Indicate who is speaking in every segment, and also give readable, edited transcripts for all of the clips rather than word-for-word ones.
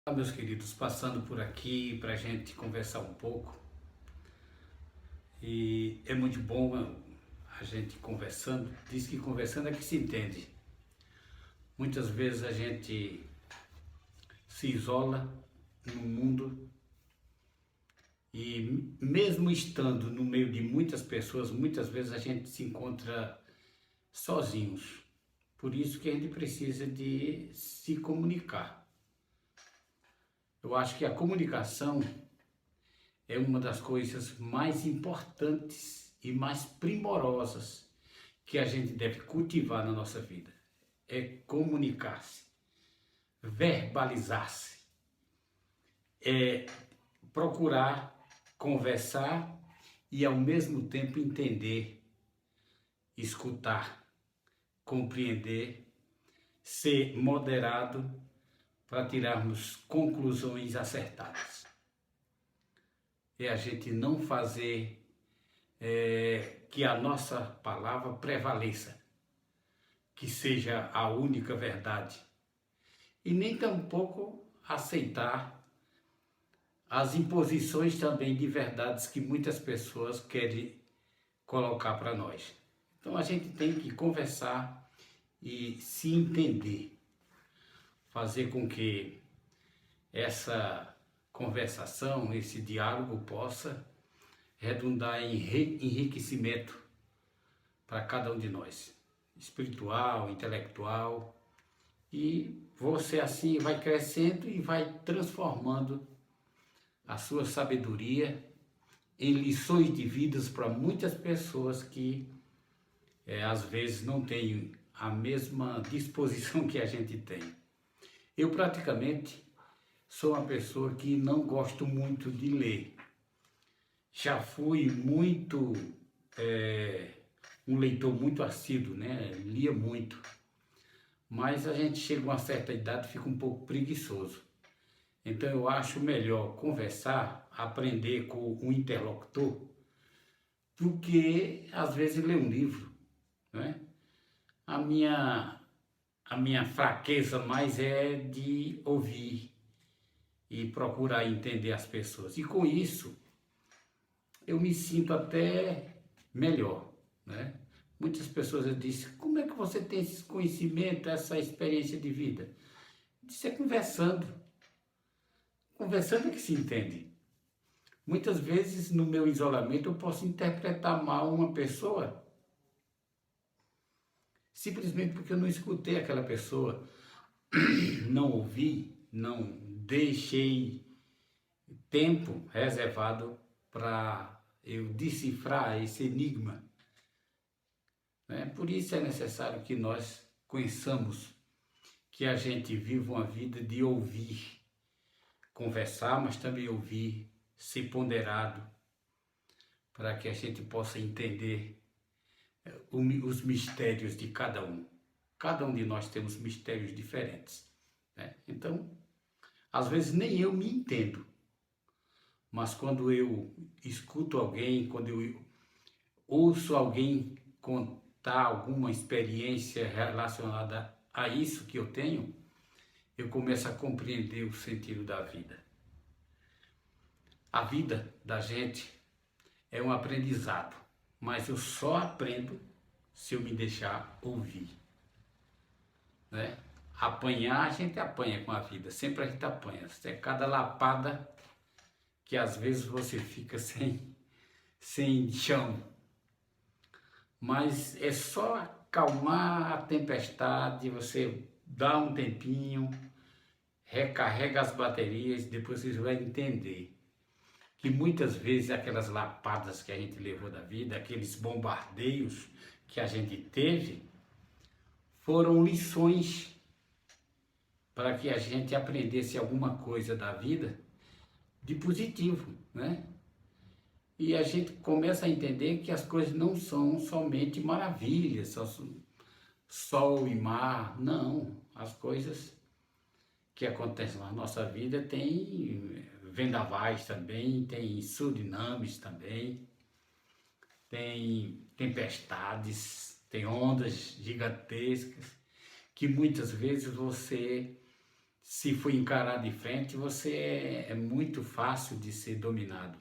Speaker 1: Olá, meus queridos, passando por aqui para a gente conversar um pouco. E é muito bom a gente conversando. Diz que conversando é que se entende. Muitas vezes a gente se isola no mundo e mesmo estando no meio de muitas pessoas, muitas vezes a gente se encontra sozinhos. Por isso que a gente precisa de se comunicar. Eu acho que a comunicação é uma das coisas mais importantes e mais primorosas que a gente deve cultivar na nossa vida. É comunicar-se, verbalizar-se, é procurar conversar e ao mesmo tempo entender, escutar, compreender, ser moderado para tirarmos conclusões acertadas. É a gente não fazer que a nossa palavra prevaleça, que seja a única verdade, e nem tampouco aceitar as imposições também de verdades que muitas pessoas querem colocar para nós. Então a gente tem que conversar e se entender, fazer com que essa conversação, esse diálogo possa redundar em enriquecimento para cada um de nós, espiritual, intelectual, e você assim vai crescendo e vai transformando a sua sabedoria em lições de vidas para muitas pessoas que às vezes não têm a mesma disposição que a gente tem. Eu praticamente sou uma pessoa que não gosto muito de ler. Já fui muito um leitor muito assíduo, né? Lia muito. Mas a gente chega a uma certa idade e fica um pouco preguiçoso. Então eu acho melhor conversar, aprender com um interlocutor, do que às vezes ler um livro, né? A minha, a minha fraqueza mais é de ouvir e procurar entender as pessoas. E com isso eu me sinto até melhor, né? Muitas pessoas dizem, como é que você tem esse conhecimento, essa experiência de vida? Isso é conversando. Conversando é que se entende. Muitas vezes no meu isolamento eu posso interpretar mal uma pessoa simplesmente porque eu não escutei aquela pessoa, não ouvi, não deixei tempo reservado para eu decifrar esse enigma, né? Por isso é necessário que nós conheçamos que a gente viva uma vida de ouvir, conversar, mas também ouvir, ser ponderado, para que a gente possa entender os mistérios de cada um. Cada um de nós temos mistérios diferentes, né? Então, às vezes nem eu me entendo, mas quando eu escuto alguém, quando eu ouço alguém contar alguma experiência relacionada a isso que eu tenho, eu começo a compreender o sentido da vida. A vida da gente é um aprendizado, mas eu só aprendo se eu me deixar ouvir, né? Apanhar, a gente apanha com a vida, sempre a gente apanha. É cada lapada que às vezes você fica sem chão. Mas é só acalmar a tempestade, você dá um tempinho, recarrega as baterias, depois você vai entender que muitas vezes aquelas lapadas que a gente levou da vida, aqueles bombardeios que a gente teve, foram lições para que a gente aprendesse alguma coisa da vida de positivo, né? E a gente começa a entender que as coisas não são somente maravilhas, só sol e mar, não. As coisas que acontecem na nossa vida tem vendavais também, tem tsunamis também, tem tempestades, tem ondas gigantescas, que muitas vezes você Se for encarar de frente, você é muito fácil de ser dominado.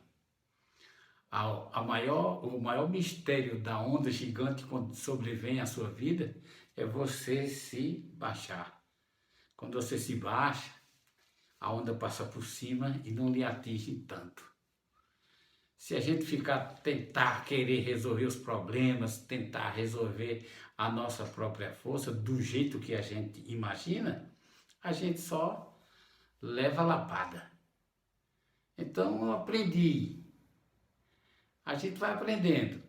Speaker 1: O maior mistério da onda gigante quando sobrevém à sua vida é você se baixar. Quando você se baixa, a onda passa por cima e não lhe atinge tanto. Se a gente tentar querer resolver os problemas, tentar resolver a nossa própria força do jeito que a gente imagina, a gente só leva lapada. Então eu aprendi. A gente vai aprendendo.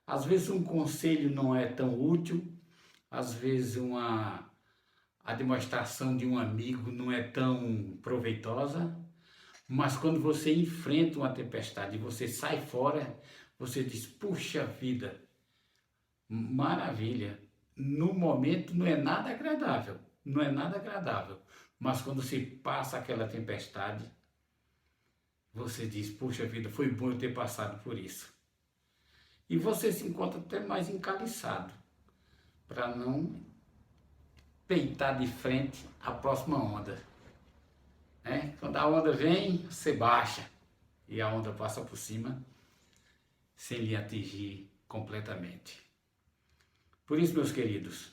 Speaker 1: Às vezes um conselho não é tão útil, às vezes a demonstração de um amigo não é tão proveitosa, mas quando você enfrenta uma tempestade e você sai fora, você diz, puxa vida, maravilha. No momento não é nada agradável, não é nada agradável, mas quando se passa aquela tempestade, você diz, puxa vida, foi bom eu ter passado por isso. E você se encontra até mais encaliçado, para não peitar de frente a próxima onda. Né? Quando a onda vem, você baixa, e a onda passa por cima, sem lhe atingir completamente. Por isso, meus queridos,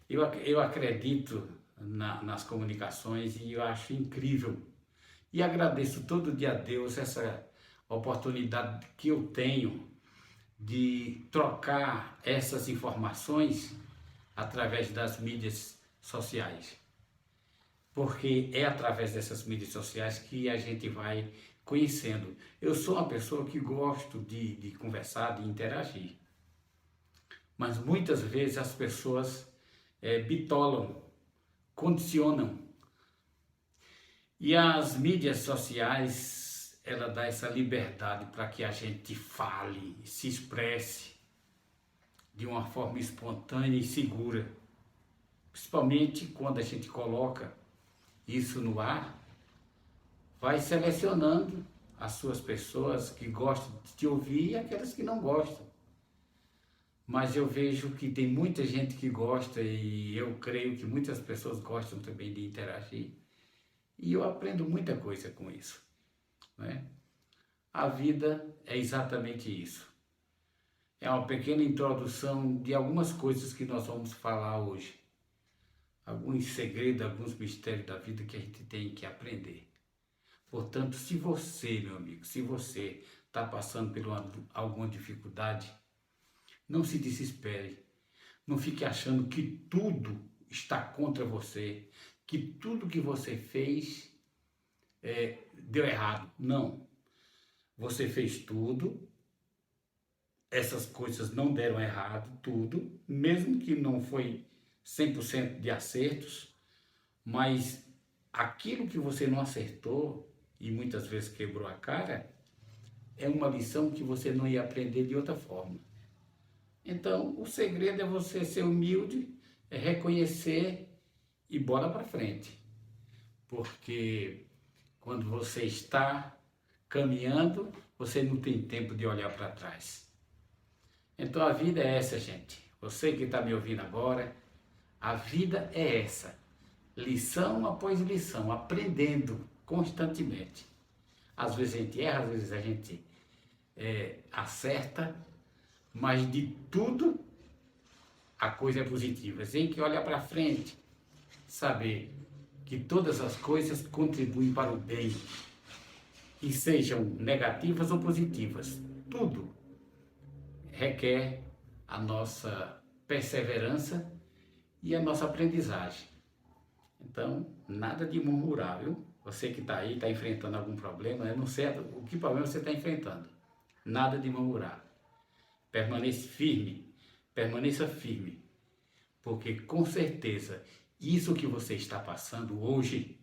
Speaker 1: eu acredito nas comunicações e eu acho incrível. E agradeço todo dia a Deus essa oportunidade que eu tenho de trocar essas informações através das mídias sociais. Porque é através dessas mídias sociais que a gente vai conhecendo. Eu sou uma pessoa que gosto de conversar, de interagir. Mas muitas vezes as pessoas bitolam, condicionam. E as mídias sociais, ela dá essa liberdade para que a gente fale, se expresse de uma forma espontânea e segura. Principalmente quando a gente coloca isso no ar, vai selecionando as suas pessoas que gostam de te ouvir e aquelas que não gostam. Mas eu vejo que tem muita gente que gosta e eu creio que muitas pessoas gostam também de interagir. E eu aprendo muita coisa com isso, né? A vida é exatamente isso. É uma pequena introdução de algumas coisas que nós vamos falar hoje. Alguns segredos, alguns mistérios da vida que a gente tem que aprender. Portanto, se você, meu amigo, se você está passando por alguma dificuldade, não se desespere. Não fique achando que tudo está contra você, que tudo que você fez deu errado. Não. Você fez tudo, essas coisas não deram errado, tudo, mesmo que não foi 100% de acertos, mas aquilo que você não acertou e muitas vezes quebrou a cara, é uma lição que você não ia aprender de outra forma. Então, o segredo é você ser humilde, é reconhecer e bola para frente. Porque quando você está caminhando, você não tem tempo de olhar para trás. Então a vida é essa, gente. Você que está me ouvindo agora, a vida é essa. Lição após lição, aprendendo constantemente. Às vezes a gente erra, às vezes a gente acerta, mas de tudo a coisa é positiva. Tem que olhar para frente, saber que todas as coisas contribuem para o bem, e sejam negativas ou positivas. Tudo requer a nossa perseverança e a nossa aprendizagem. Então, nada de murmurar, viu? Você que está aí, está enfrentando algum problema, eu não sei o que problema você está enfrentando. Nada de murmurar. Permaneça firme, porque com certeza isso que você está passando hoje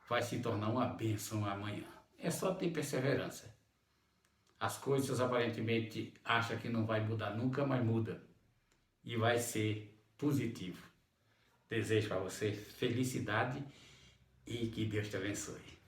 Speaker 1: vai se tornar uma bênção amanhã. É só ter perseverança. As coisas aparentemente acham que não vai mudar nunca, mas muda. E vai ser positivo. Desejo para você felicidade e que Deus te abençoe.